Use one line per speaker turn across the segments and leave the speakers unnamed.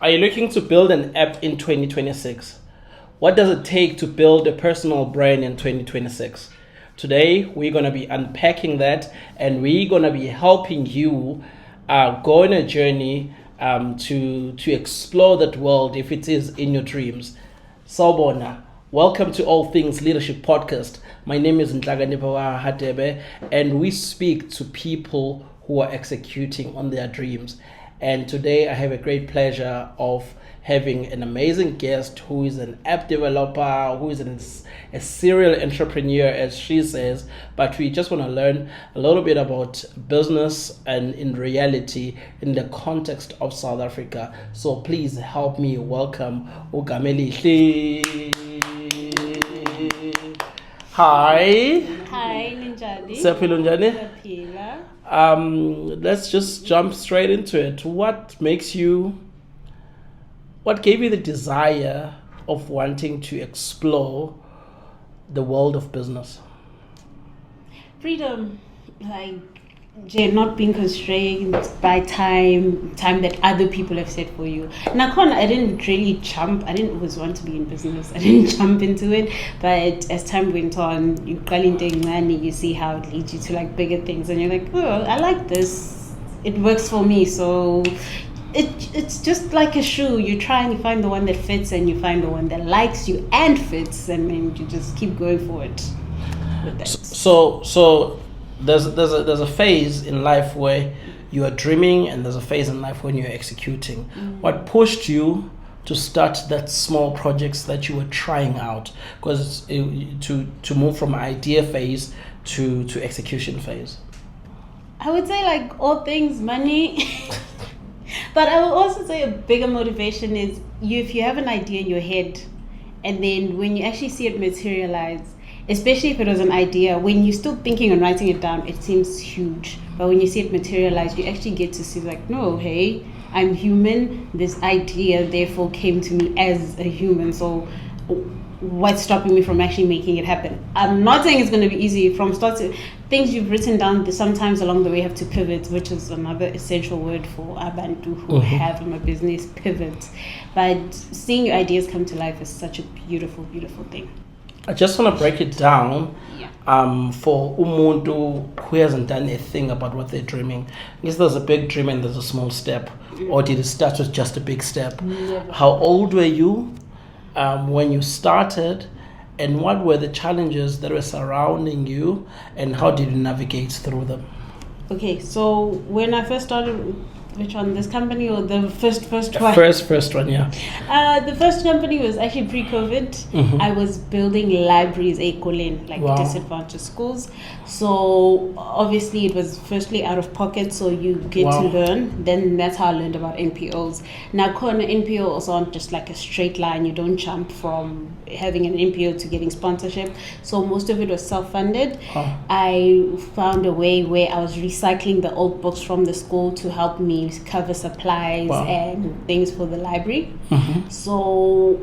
Are you looking to build an app in 2026? What does it take to build a personal brand in 2026? Today, we're going to be unpacking that and we're going to be helping you go on a journey to explore that world if it is in your dreams. Sawubona, welcome to All Things Leadership Podcast. My name is Nhlakanipho Hadebe and we speak to people who are executing on their dreams. And today I have a great pleasure of having an amazing guest who is an app developer, who is a serial entrepreneur, as she says. But we just want to learn a little bit about business and in reality in the context of South Africa. So please help me welcome Ugameli. Hi.
Hi, Ninjani.
Siyaphila unjani?
Siyaphila.
Let's just jump straight into it. What gave you the desire of wanting to explore the world of business?
Freedom, not being constrained by time that other people have set for you. Nakon, I didn't really jump. I didn't always want to be in business. I didn't jump into it. But as time went on, you see how it leads you to bigger things, and you're like, oh, I like this. It works for me. So it's just like a shoe. You try and you find the one that fits, and you find the one that likes you and fits, and then you just keep going for it with that.
So there's a phase in life where you are dreaming, and there's a phase in life when you're executing. Mm-hmm. What pushed you to start that small projects that you were trying out? Because to move from idea phase to execution phase.
I would say all things money. But I will also say a bigger motivation is if you have an idea in your head, and then when you actually see it materialize, especially if it was an idea, when you're still thinking and writing it down, it seems huge. But when you see it materialize, you actually get to see no, hey, I'm human. This idea therefore came to me as a human. So what's stopping me from actually making it happen? I'm not saying it's going to be easy from start to things you've written down. Sometimes along the way have to pivot, which is another essential word for abantu who have in a business, pivot. But seeing your ideas come to life is such a beautiful, beautiful thing.
I just want to break it down for umuntu who hasn't done a thing about what they're dreaming. I guess there's a big dream and there's a small step. Or did it start with just a big step?
Never.
How old were you when you started, and what were the challenges that were surrounding you, and how did you navigate through them?
Okay, so when I first started, which one, this company or the first one?
First one, yeah.
The first company was actually pre-COVID. Mm-hmm. I was building libraries, disadvantaged schools. So obviously it was firstly out of pocket, so you get to learn. Then that's how I learned about NPOs. Now, NPO also aren't just like a straight line. You don't jump from having an NPO to getting sponsorship. So most of it was self-funded. Oh. I found a way where I was recycling the old books from the school to help me cover supplies and things for the library. Mm-hmm. So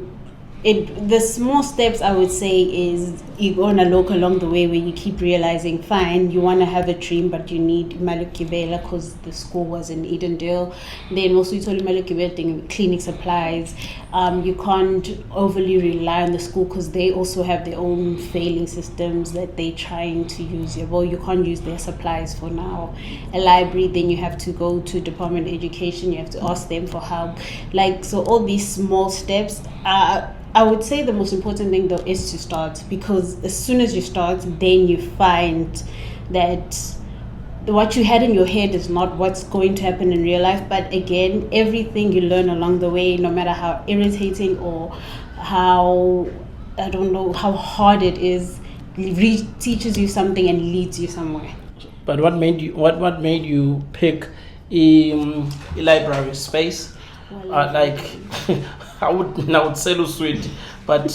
the small steps I would say is you go on a look along the way where you keep realizing, fine, you want to have a dream, but you need Malukibela because the school was in Edendale. Then also you told Malukibela cleaning supplies. You can't overly rely on the school because they also have their own failing systems that they're trying to use. Well, you can't use their supplies for now. A library, then you have to go to Department of Education. You have to ask them for help. So all these small steps I would say the most important thing though is to start, because as soon as you start, then you find that what you had in your head is not what's going to happen in real life. But again, everything you learn along the way, no matter how irritating or how hard it is, teaches you something and leads you somewhere.
But what made you pick a library space? I would say sweet, but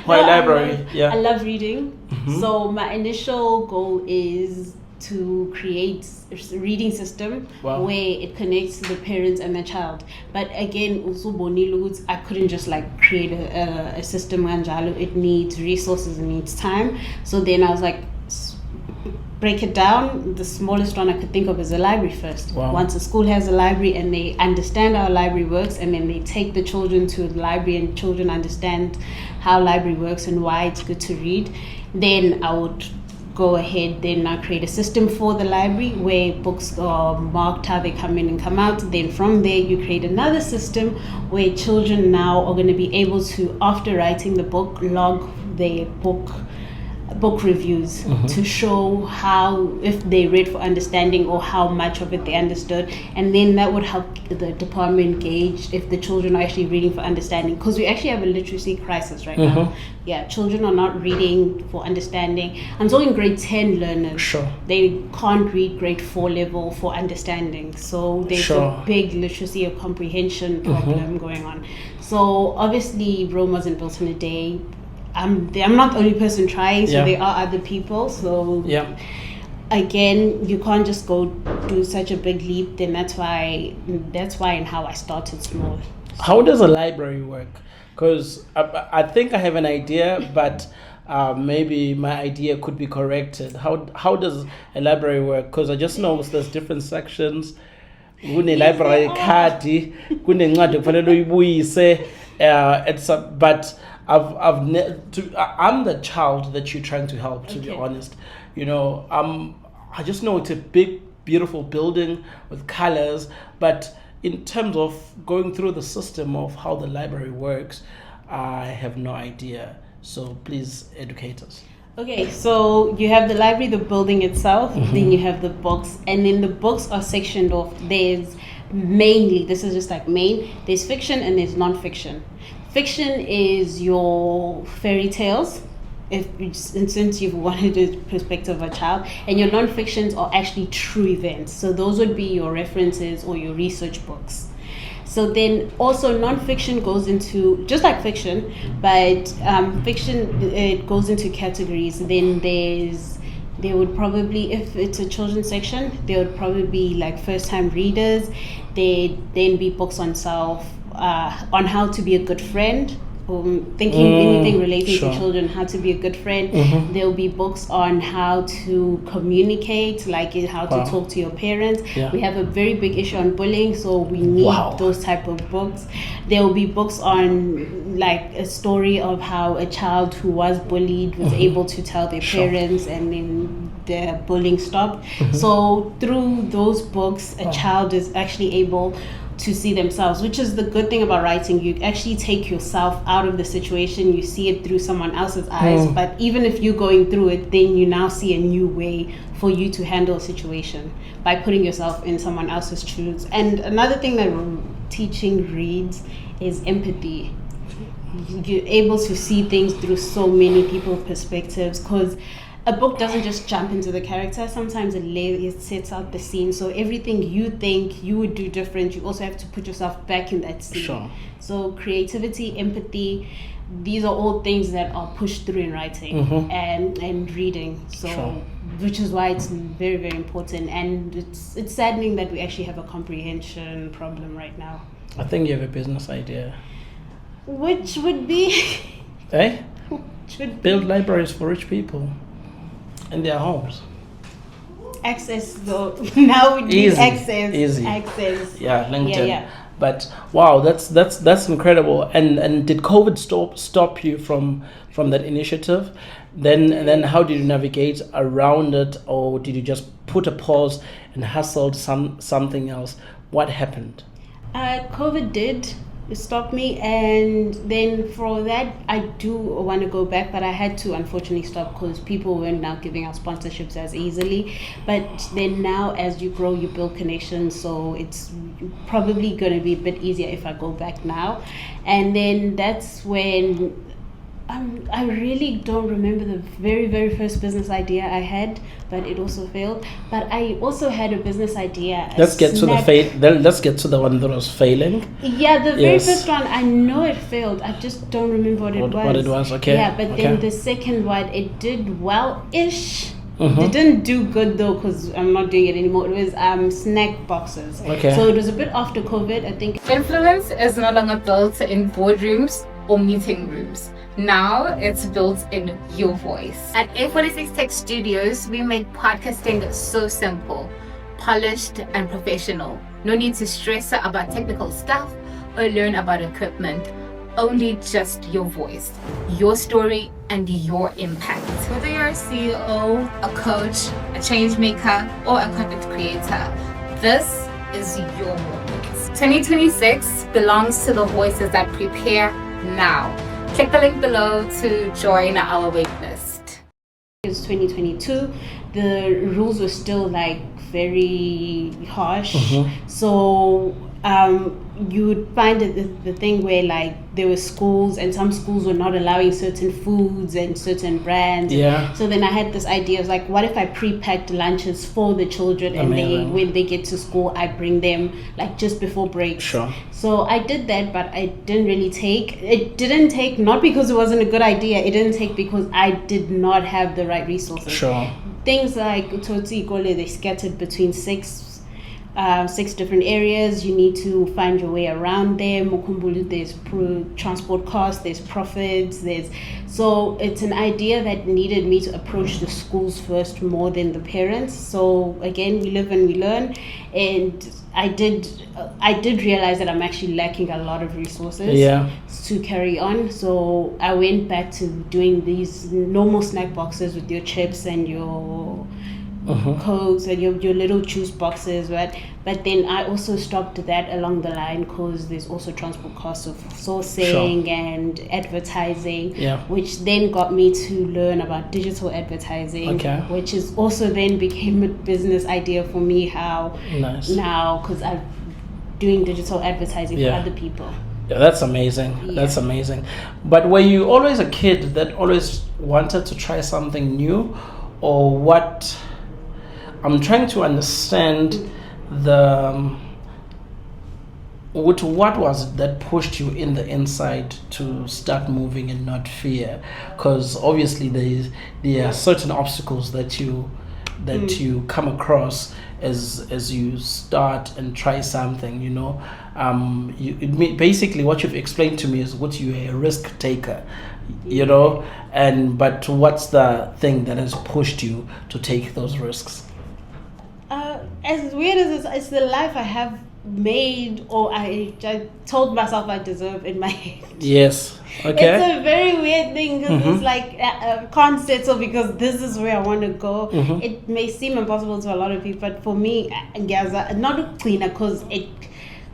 my library.
I love reading. Mm-hmm. So my initial goal is to create a reading system where it connects the parents and the child. But again, also I couldn't just create a system. It needs resources, it needs time. So then I was break it down, the smallest one I could think of is a library first.
Wow.
Once a school has a library and they understand how a library works, and then they take the children to the library and children understand how library works and why it's good to read, then I would go ahead, then I create a system for the library where books are marked how they come in and come out. Then from there you create another system where children now are going to be able to, after writing the book, log their book reviews to show how, if they read for understanding or how much of it they understood, and then that would help the department gauge if the children are actually reading for understanding, because we actually have a literacy crisis right now. Yeah, children are not reading for understanding. I'm talking grade 10 learners.
Sure.
They can't read grade 4 level for understanding, so there's a big literacy or comprehension problem going on. So obviously Rome wasn't built in a day. I'm not the only person trying, so there are other people. So again, you can't just go do such a big leap. Then that's why and how I started small.
How does a library work? Because I think I have an idea, but maybe my idea could be corrected. How does a library work? Because I just know there's different sections. Library card, but I'm the child that you're trying to help, to be honest. You know, I just know it's a big, beautiful building with colors, but in terms of going through the system of how the library works, I have no idea. So please educate us.
Okay, so you have the library, the building itself, then you have the books, and then the books are sectioned off. There's mainly, this is just like main, there's fiction and there's non-fiction. Fiction is your fairy tales, since you've wanted the perspective of a child, and your non-fictions are actually true events. So those would be your references or your research books. So then also non-fiction goes into, just like fiction, but fiction, it goes into categories. Then there would probably, if it's a children's section, there would probably be like first-time readers. There'd then be books on on how to be a good friend, thinking anything relating to children, how to be a good friend. There'll be books on how to communicate, like how to talk to your parents. We have a very big issue on bullying, so we need those type of books. There'll be books on like a story of how a child who was bullied was able to tell their parents, and then the bullying stopped. So through those books, a child is actually able to see themselves, which is the good thing about writing. You actually take yourself out of the situation, you see it through someone else's eyes, but even if you're going through it, then you now see a new way for you to handle a situation by putting yourself in someone else's shoes. And another thing that teaching reads is empathy. You're able to see things through so many people's perspectives, because a book doesn't just jump into the character. Sometimes it sets out the scene. So everything you think you would do different, you also have to put yourself back in that scene. So creativity, empathy, these are all things that are pushed through in writing and reading. So which is why it's very, very important. And it's saddening that we actually have a comprehension problem right now.
I think you have a business idea.
Which would be...
Build libraries for rich people in their homes.
Access though. Now we need access.
Easy.
Access.
Yeah, LinkedIn. But wow, that's incredible. And did COVID stop you from that initiative? Then how did you navigate around it, or did you just put a pause and hustled something else? What happened?
COVID did stop me, and then for that I do want to go back, but I had to unfortunately stop because people weren't now giving out sponsorships as easily. But then now as you grow, you build connections, so it's probably going to be a bit easier if I go back now. And then that's when I really don't remember the very, very first business idea I had, but it also failed. But I also had a business idea.
Let's get to the one that was failing.
Yeah, the very first one, I know it failed. I just don't remember what it was.
Okay.
Yeah, but then the second one, it did well-ish. It didn't do good though, because I'm not doing it anymore. It was snack boxes.
Okay.
So it was a bit after COVID, I think.
Influence is no longer built in boardrooms or meeting rooms. Now it's built in your voice. At A46 Tech Studios, we make podcasting so simple, polished, and professional. No need to stress about technical stuff or learn about equipment. Only just your voice, your story, and your impact. Whether you're a CEO, a coach, a change maker, or a content creator, this is your moment. 2026 belongs to the voices that prepare now. Click the link below to join our waitlist.
It's 2022. The rules were still like very harsh. So you would find the thing where like there were schools and some schools were not allowing certain foods and certain brands.
Yeah.
So then I had this idea of like, what if I pre-packed lunches for the children and when they get to school, I bring them like just before break.
Sure.
So I did that, but I didn't really take. It didn't take, not because it wasn't a good idea. It didn't take because I did not have the right resources.
Sure.
Things like Totsi Ikole, they scattered between six different areas. You need to find your way around them. Mukumbulu, there's transport costs, there's profits, so it's an idea that needed me to approach the schools first more than the parents. So again, we live and we learn, and I did realize that I'm actually lacking a lot of resources to carry on. So I went back to doing these normal snack boxes with your chips and your Cokes and your little juice boxes, right? But then I also stopped that along the line because there's also transport costs of sourcing and advertising, which then got me to learn about digital advertising, which is also then became a business idea for me. How now, because I'm doing digital advertising for other people.
Yeah, that's amazing. That's amazing. But were you always a kid that always wanted to try something new, or what? I'm trying to understand what was it that pushed you in the inside to start moving and not fear? Because obviously there are certain obstacles that you come across as you start and try something, basically what you've explained to me is what you're a risk taker, but what's the thing that has pushed you to take those risks?
As weird as it's the life I have made, or I told myself I deserve in my head.
Yes. Okay.
It's a very weird thing because it's like I can't settle because this is where I want to go. It may seem impossible to a lot of people, but for me, not a cleaner, because it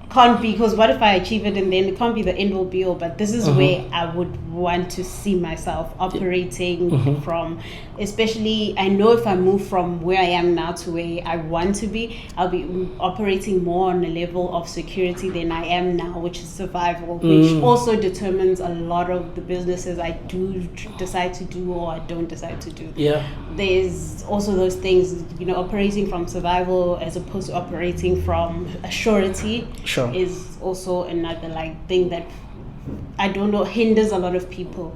can't be, because what if I achieve it and then it can't be the end all be all, but this is where I would want to see myself operating from. Especially, I know if I move from where I am now to where I want to be, I'll be operating more on a level of security than I am now, which is survival, which also determines a lot of the businesses I do decide to do or I don't decide to do. There's also those things, operating from survival as opposed to operating from a surety is also another thing that I don't know, hinders a lot of people.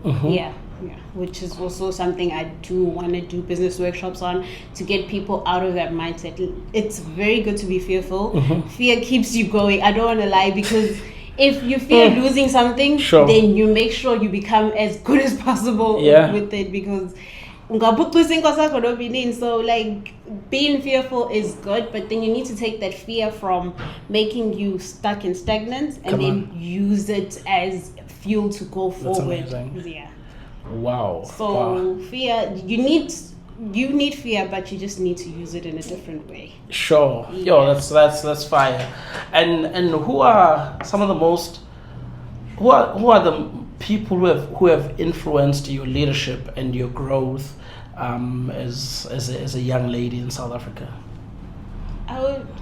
Which is also something I do want to do business workshops on, to get people out of that mindset. It's very good to be fearful. Fear keeps you going. I don't want to lie, because if you fear losing something, then you make sure you become as good as possible with it, because so being fearful is good, but then you need to take that fear from making you stuck and stagnant and then use it as fuel to go forward.
Wow.
So fear, you need fear, but you just need to use it in a different way. That's fire. And who are some of the most who are the people who have influenced your leadership and your growth as a young lady in South Africa?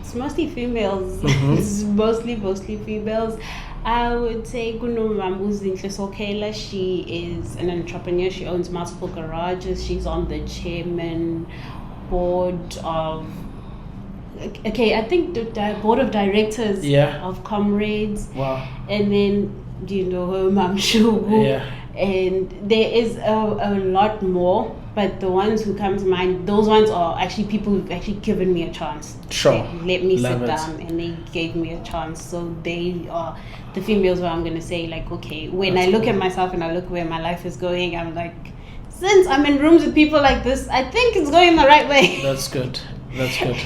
It's mostly females. It's mostly females. I would say Kuno Mambuzi Sokela. She is an entrepreneur. She owns multiple garages. She's on the chairman board of I think the board of directors of Comrades.
Wow.
And then her Mam Shugu. And there is a lot more, but the ones who come to mind, those ones are actually people who've actually given me a chance.
Sure.
They let me
Love
sit
it.
down and they gave me a chance. So they are the females where I'm going to say, like, okay, when
That's
I look
cool.
at myself and I look where my life is going, I'm like, since I'm in rooms with people like this, I think it's going the right way.
That's good. That's good.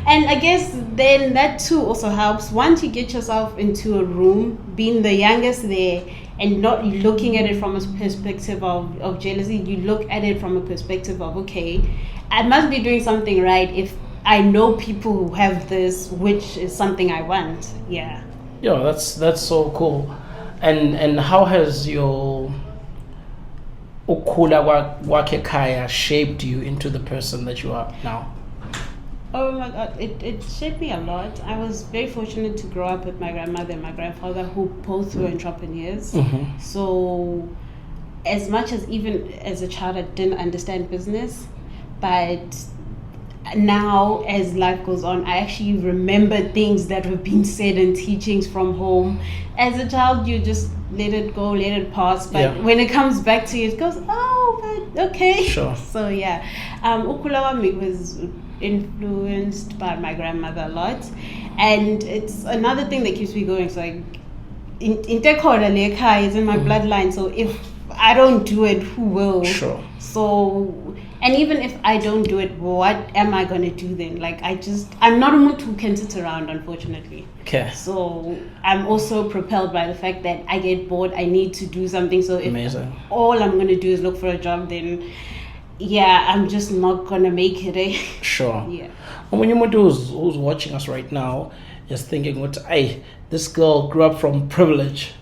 And I guess then that too also helps. Once you get yourself into a room, being the youngest there, and not looking at it from a perspective of jealousy, you look at it from a perspective of, okay, I must be doing something right if I know people who have this, which is something I want. Yeah.
Yeah, that's so cool. And how has your ukula kwakhe ekhaya shaped you into the person that you are now?
Oh my God, it shaped me a lot. I was very fortunate to grow up with my grandmother and my grandfather, who both were entrepreneurs.
Mm-hmm.
So as much as even as a child I didn't understand business, but now as life goes on, I actually remember things that were being said in teachings from home. As a child, you just let it go, let it pass, but when it comes back to you, it goes, oh, but okay.
Sure.
So yeah, ukula wami was influenced by my grandmother a lot, and it's another thing that keeps me going. So like, Intekhoda lekhaya is in my bloodline, so if I don't do it, who will?
Sure.
So, and even if I don't do it, what am I going to do then? Like, I'm not a mutu who can sit around, unfortunately.
Okay.
So I'm also propelled by the fact that I get bored, I need to do something. So if
Amazing.
all I'm going to do is look for a job, then yeah, I'm just not going to make it, eh?
Sure.
Yeah.
When who's watching us right now is thinking, what, hey, this girl grew up from privilege,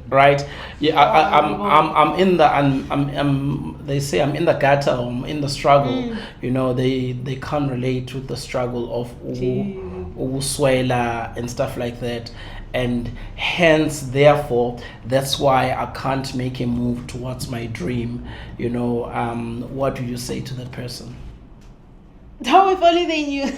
right? Yeah, I'm in the they say I'm in the gutter, I'm in the struggle. You know, they can't relate with the struggle of Swela and stuff like that, and hence therefore that's why I can't make a move towards my dream. You know, what do you say to that person?
Oh, if only they knew.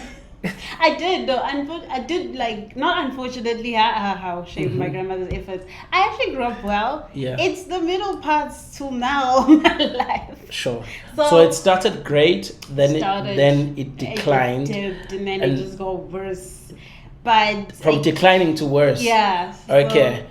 I did though. I did, like, not unfortunately how shaped my grandmother's efforts. I actually grew up well.
Yeah.
It's the middle parts to now of my life.
Sure.
So
So it started great, then it declined,
it dipped, and then it just got worse. But
from declining to worse.
yeah.
Okay.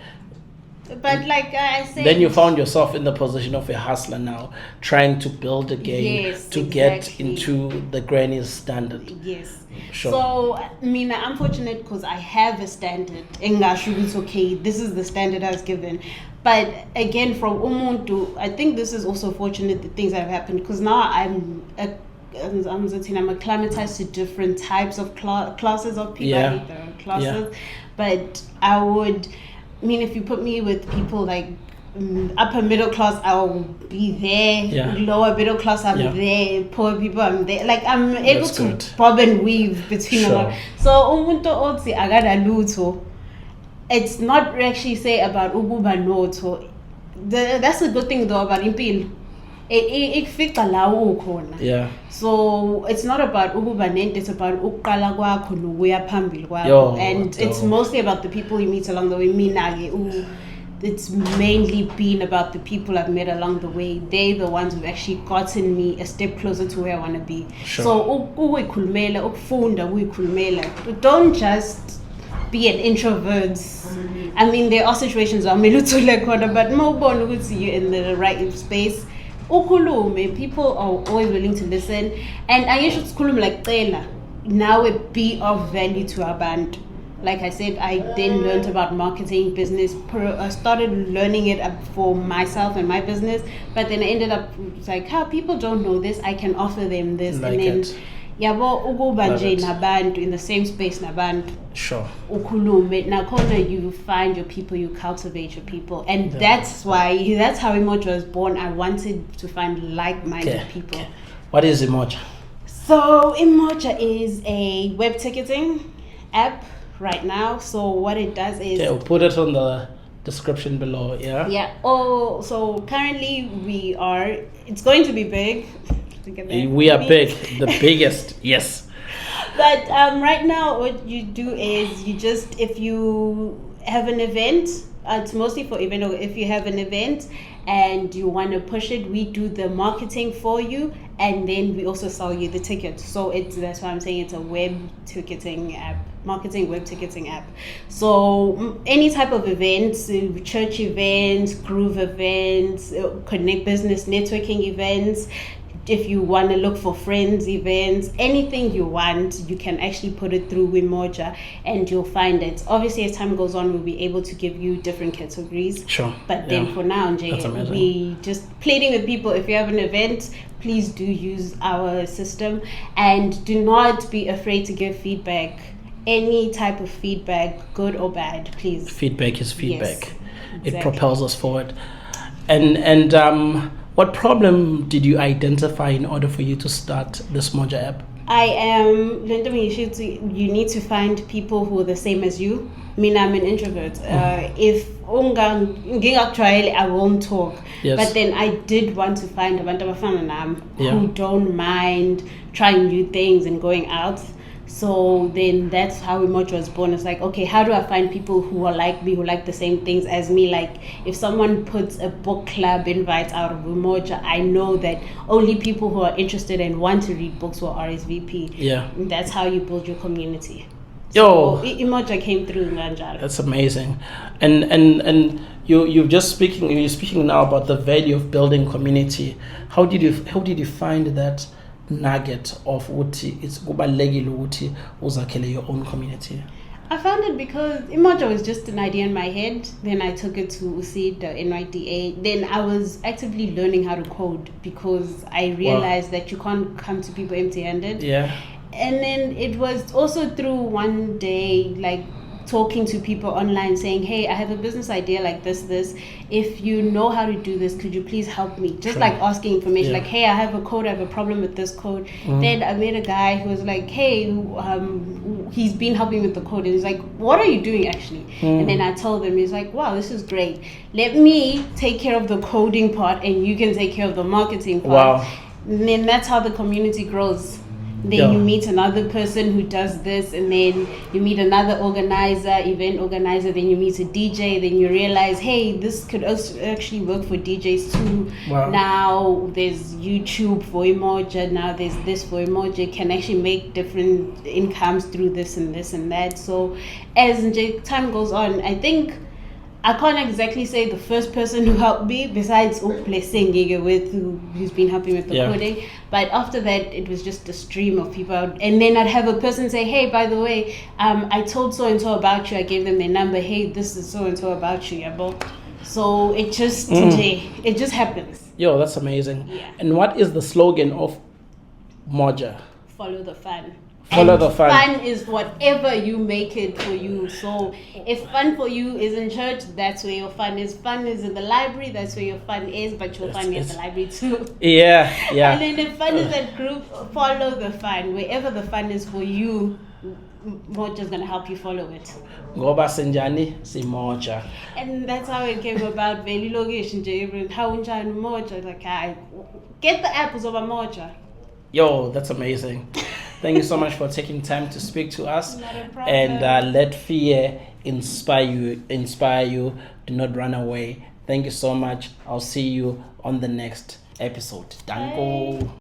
But like I said,
Then you found yourself in the position of a hustler now, trying to build again,
Yes,
to get
exactly.
into the granny's standard.
yes.
Sure.
So, I mean, I'm fortunate because I have a standard. It's okay, this is the standard I was given. But again, from Umuntu, I think this is also fortunate, the things that have happened, because now I'm acclimatized to different types of classes of people.
Yeah.
I hate the classes. But I mean, if you put me with people like upper middle class, I'll be there.
Yeah.
Lower middle class, I'm
Yeah.
there. Poor people, I'm there. Like, I'm able
That's
to
good.
bob and weave between
Sure.
them. So umuntu otsi akada lutho. It's not actually say about ukuba notho. That's a good thing though about impilo. Ikufika la ukhona.
Yeah.
So it's not about ukuba nento, it's about ukuqala kwakho nokuya phambili
Yo,
kwakho. And it's
yo.
mostly about the people you meet along the way. Mina-ke, it's mainly been about the people I've met along the way. They're the ones who've actually gotten me a step closer to where I want to be.
Sure.
So ukuyikhulumela, ukufunda ukuyikhulumela. Don't just be an introvert. I mean, there are situations where I'm but mawubona ukuthi you're in the right space. Ukhulume, people are always willing to listen. And I should khuluma like cela. Now it be of value to our band. Like I said, I then learned about marketing, business. I started learning it for myself and my business. But then I ended up like, how people don't know this, I can offer them this.
Like
and then,
it.
yabo ukuba
Love
nje
it.
nabantu in the same space nabantu.
Sure.
Ukhulume nakhona, you find your people, you cultivate your people, and that's how Moja was born. I wanted to find like-minded people.
Okay. What is Moja?
So Moja is a web ticketing app right now. So what it does is,
Okay, we'll put it on the description below. Yeah.
yeah. Oh, so currently it's going to be big.
We are big, the biggest. Yes.
But right now, what you do is if you have an event, it's mostly for event, or if you have an event and you want to push it, we do the marketing for you, and then we also sell you the ticket. So that's why I'm saying it's a web ticketing app, marketing web ticketing app. So any type of events, church events, groove events, connect business networking events, if you want to look for friends events, anything you want, you can actually put it through Moja and you'll find it. Obviously, as time goes on, we'll be able to give you different categories.
Sure.
But then for now, Jay, we just pleading with people, if you have an event, please do use our system, and do not be afraid to give feedback. Any type of feedback, good or bad, please.
Feedback is feedback.
Yes,
It
exactly.
propels us forward. And what problem did you identify in order for you to start this Moja app?
You need to find people who are the same as you. I mean, I'm an introvert. If I won't talk.
Yes.
But then I did want to find who don't mind trying new things and going out. So then that's how Moja was born. It's like, okay, how do I find people who are like me, who like the same things as me? Like, if someone puts a book club invite out of Moja, I know that only people who are interested and want to read books will RSVP.
Yeah.
And that's how you build your community.
Yo,
so Moja came through Nganjara.
That's amazing. And you're speaking now about the value of building community. How did you find that nugget of uthi it's kubalulekile ukuthi uzakhele your own community?
I found it because Moja was just an idea in my head. Then I took it to UC, the NYDA. Then I was actively learning how to code because I realized that you can't come to people empty-handed.
Yeah.
And then it was also through one day, like, talking to people online saying, hey, I have a business idea like this. If you know how to do this, could you please help me? Just like asking information, like, hey, I have a code, I have a problem with this code. Then I met a guy who was like, hey, he's been helping with the code. And he's like, what are you doing actually? And then I told him, he's like, wow, this is great. Let me take care of the coding part and you can take care of the marketing part.
Wow.
And then that's how the community grows. Then you meet another person who does this, and then you meet another event organizer, then you meet a DJ, then you realize, hey, this could also actually work for DJs too.
Wow.
Now there's YouTube for Moja, now there's this for Moja. You can actually make different incomes through this and this and that. So as time goes on, I think I can't exactly say the first person who helped me, besides Blessing who's been helping with the coding. But after that, it was just a stream of people. And then I'd have a person say, hey, by the way, I told so-and-so about you. I gave them their number. Hey, this is so-and-so about you. So it just it just happens.
Yo, that's amazing.
Yeah.
And what is the slogan of Moja?
Follow the fun.
Follow the fun.
Fun is whatever you make it for you. So if fun for you is in church, that's where your fun is. Fun is in the library, that's where your fun is, but your fun is at the library too.
Yeah.
And then if fun is at group, follow the fun. Wherever the fun is for you, Moja's gonna help you follow it.
Ngoba senjani si Moja.
And that's how it came about. Veli location, how unjani Moja? Like, I get the apples over Moja.
Yo, that's amazing. Thank you so much for taking time to speak to us.
Not a problem.
And let fear inspire you. Do not run away. Thank you so much. I'll see you on the next episode. Danko.